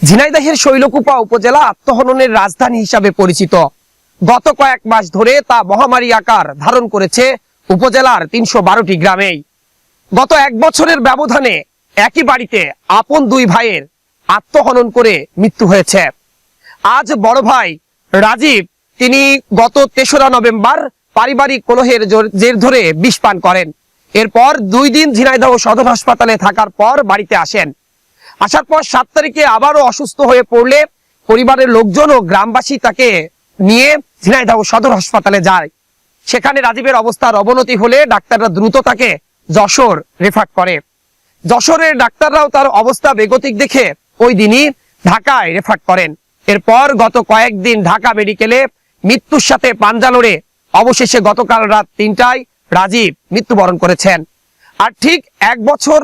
ঝিনাইদহের শৈলকুপা উপজেলা আত্মহননের রাজধানী হিসাবে পরিচিত। গত কয়েক মাস ধরে তা মহামারী আকার ধারণ করেছে উপজেলার ৩১২টি গ্রামেই। গত এক বছরের ব্যবধানে একই বাড়িতে আপন দুই ভাইয়ের আত্মহনন করে মৃত্যু হয়েছে। আজ বড় ভাই রাজীব তিনি গত ৩রা নভেম্বর পারিবারিক কলহের জের ধরে বিষ পান করেন। এরপর ২ দিন ঝিনাইদহ সদর হাসপাতালে থাকার পর বাড়িতে আসেন। আসার পর ৭ তারিখে আবারও অসুস্থ হয়ে পড়লে পরিবারের লোকজন ও গ্রামবাসী তাকে নিয়ে ঝিনাইদহ সদর হাসপাতালে যায়। সেখানে রাজীবের অবস্থার অবনতি হলে ডাক্তাররা দ্রুত তাকে যশোর রেফার করে। যশোরের ডাক্তাররাও তার অবস্থা বেগতিক দেখে ওই দিনই ঢাকায় রেফার করেন। এরপর গত কয়েকদিন ঢাকা মেডিকেলে মৃত্যুর সাথে পাঞ্জা লড়ে অবশেষে গতকাল রাত ৩টায় রাজীব মৃত্যুবরণ করেছেন। আর ঠিক ১ বছর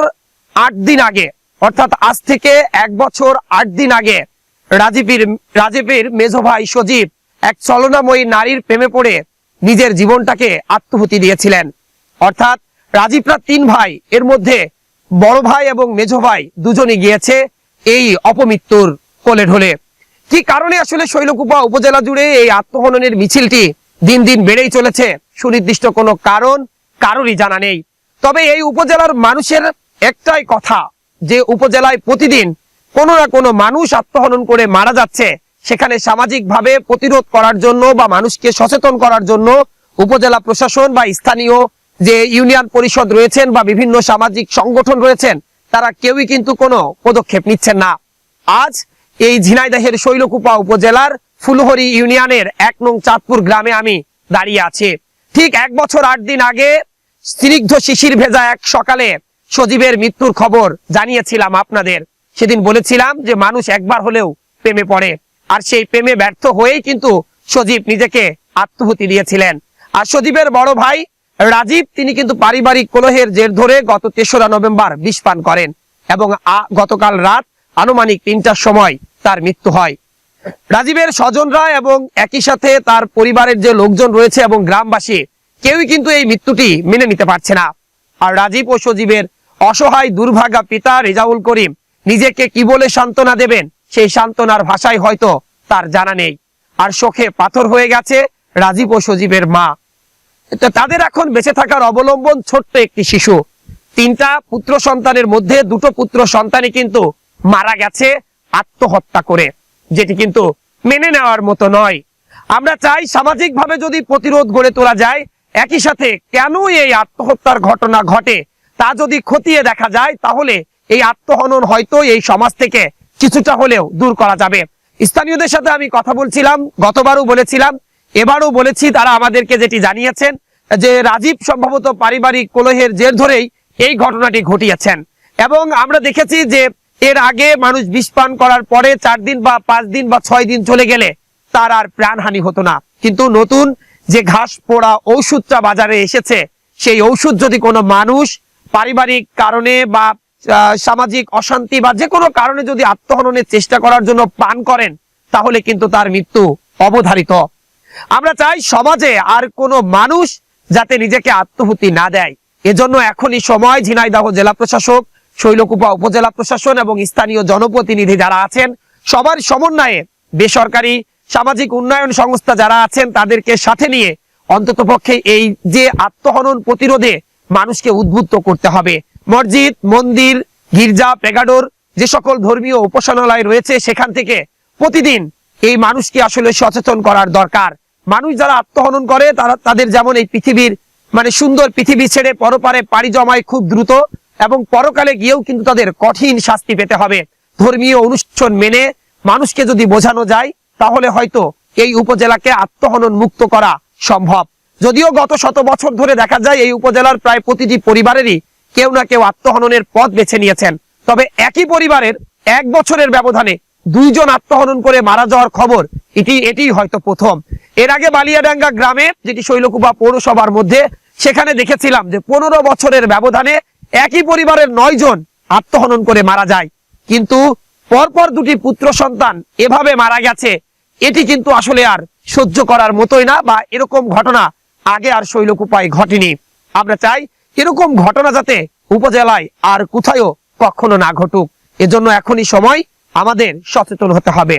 ৮ দিন আগে, অর্থাৎ আজ থেকে ১ বছর ৮ দিন আগে রাজীবের মেজো ভাই সজীব এক চলনাময়ী নারীর প্রেমে পড়ে নিজের জীবনটাকে আত্মহুতি দিয়েছিলেন। অর্থাৎ রাজীবরা ৩ ভাই, এর মধ্যে বড় ভাই এবং মেজো ভাই দুজনই গিয়েছে এই অপমৃত্যুর কোলে ঢলে। কি কারণে আসলে শৈলকুপা উপজেলা জুড়ে এই আত্মহননের মিছিলটি দিন দিন বেড়েই চলেছে, সুনির্দিষ্ট কোনো কারণ কারোরই জানা নেই। তবে এই উপজেলার মানুষের একটাই কথা, যে উপজেলায় প্রতিদিন কোনো না কোনো মানুষ আত্মহনন করে মারা যাচ্ছে। সেখানে সামাজিকভাবে প্রতিরোধ করার জন্য বা মানুষকে সচেতন করার জন্য উপজেলা প্রশাসন বা স্থানীয় যে ইউনিয়ন পরিষদ রয়েছেন বা বিভিন্ন সামাজিক সংগঠন রয়েছেন, তারা কেউই কিন্তু কোনো পদক্ষেপ নিচ্ছেন না। আজ এই ঝিনাইদহের শৈলকুপা উপজেলার ফুলহরি ইউনিয়নের ১ নং চাঁদপুর গ্রামে আমি দাঁড়িয়ে আছি। ঠিক ১ বছর ৮ দিন আগে স্নিগ্ধ শিশির ভেজা এক সকালে সজীবের মৃত্যুর খবর জানিয়েছিলাম আপনাদের। সেদিন বলেছিলাম যে মানুষ একবার হলেও প্রেমে পড়ে, আর সেই প্রেমে ব্যর্থ হয়েই কিন্তু সজীব নিজেকে আত্মহুতি দিয়েছিলেন। আর সজীবের বড় ভাই রাজীব তিনি কিন্তু পারিবারিক কলহের জের ধরে গত ৩রা নভেম্বর বিষ পান করেন এবং গতকাল রাত আনুমানিক ৩টার সময় তার মৃত্যু হয়। রাজীবের স্বজনরা এবং একই সাথে তার পরিবারের যে লোকজন রয়েছে এবং গ্রামবাসী কেউই কিন্তু এই মৃত্যুটি মেনে নিতে পারছে না। আর রাজীব ও সজীবের অসহায় দুর্ভাগা পিতা রেজাউল করিম নিজেকে কি বলে সান্ত্বনা দেবেন, সেই সান্ত্বনার ভাষায় হয়তো তার জানা নেই। আর শোকে পাথর হয়ে গেছে রাজীব ও সজীবের মা। তাদের এখন বেঁচে থাকার অবলম্বন ছোট্ট একটি শিশু। ৩টা পুত্র সন্তানের মধ্যে 2টো পুত্র সন্তানই কিন্তু মারা গেছে আত্মহত্যা করে, যেটি কিন্তু মেনে নেওয়ার মতো নয়। আমরা চাই সামাজিকভাবে যদি প্রতিরোধ গড়ে তোলা যায়, একই সাথে কেন এই আত্মহত্যার ঘটনা ঘটে তা যদি খতিয়ে দেখা যায়, তাহলে এই আত্মহনন হয়তো এই সমাজ থেকে কিছুটা হলেও দূর করা যাবে। স্থানীয়দের সাথে আমি কথা বলছিলাম, গতবারও বলেছিলাম, এবারও বলেছি। তারা আমাদেরকে যেটি জানিয়েছেন যে রাজীব সম্ভবত পারিবারিক কলহের জের ধরেই এই ঘটনাটি ঘটিয়েছেন। এবং আমরা দেখেছি যে এর আগে মানুষ বিষ পান করার পরে 4 দিন বা 5 দিন বা 6 দিন চলে গেলে তার আর প্রাণহানি হতো না। কিন্তু নতুন যে ঘাস পোড়া ঔষধটা বাজারে এসেছে, সেই ঔষধ যদি কোনো মানুষ পারিবারিক কারণে বা সামাজিক অশান্তি বা যে কোনো কারণে যদি আত্মহননের চেষ্টা করার জন্য পান করেন, তাহলে কিন্তু তার মৃত্যু অবধারিত। আমরা চাই সমাজে আর কোনো মানুষ যাতে নিজেকে আত্মহুতি না দেয়। এজন্য এখনই সময় ঝিনাইদহ জেলা প্রশাসক, শৈলকুপা উপজেলা প্রশাসন এবং স্থানীয় জনপ্রতিনিধি যারা আছেন, সবার সমন্বয়ে বেসরকারি সামাজিক উন্নয়ন সংস্থা যারা আছেন তাদেরকে সাথে নিয়ে অন্ততপক্ষে এই যে আত্মহনন প্রতিরোধে মানুষকে উদ্বুদ্ধ করতে হবে। মসজিদ, মন্দির, গির্জা, প্রেগাডোর যে সকল ধর্মীয় উপাসনালয় রয়েছে, সেখান থেকে প্রতিদিন এই মানুষকে আসলে সচেতন করার দরকার। মানুষ যারা আত্মহনন করে তাদের যেমন এই পৃথিবীর সুন্দর পৃথিবী ছেড়ে পরপারে পাড়ি জমায় খুব দ্রুত, এবং পরকালে গিয়েও কিন্তু তাদের কঠিন শাস্তি পেতে হবে। ধর্মীয় অনুষ্ঠান মেনে মানুষকে যদি বোঝানো যায়, তাহলে হয়তো এই উপজেলাকে আত্মহনন মুক্ত করা সম্ভব। যদিও গত 100 বছর ধরে দেখা যায় এই উপজেলার প্রায় প্রতিটি পরিবারেরই কেউ না কেউ আত্মহননের পথ বেছে নিয়েছেন। তবে একই পরিবারের 1 বছরের ব্যবধানে 2 জন আত্মহনন করে মারা যাওয়ার খবর এটি হয়তো প্রথম। এর আগে বালিয়াডাঙ্গা গ্রামে, যেটি শৈলকুপা পৌরসভার মধ্যে, সেখানে দেখেছিলাম যে 15 বছরের ব্যবধানে একই পরিবারের 9 জন আত্মহনন করে মারা যায়। কিন্তু পরপর 2টি পুত্র সন্তান এভাবে মারা গেছে, এটি কিন্তু আসলে আর সহ্য করার মতোই না, বা এরকম ঘটনা আগে আর শৈলকুপায় ঘটেনি। আমরা চাই এরকম ঘটনা যাতে উপজেলায় আর কোথাও কখনো না ঘটুক। এজন্য এখনই সময় আমাদের সচেতন হতে হবে।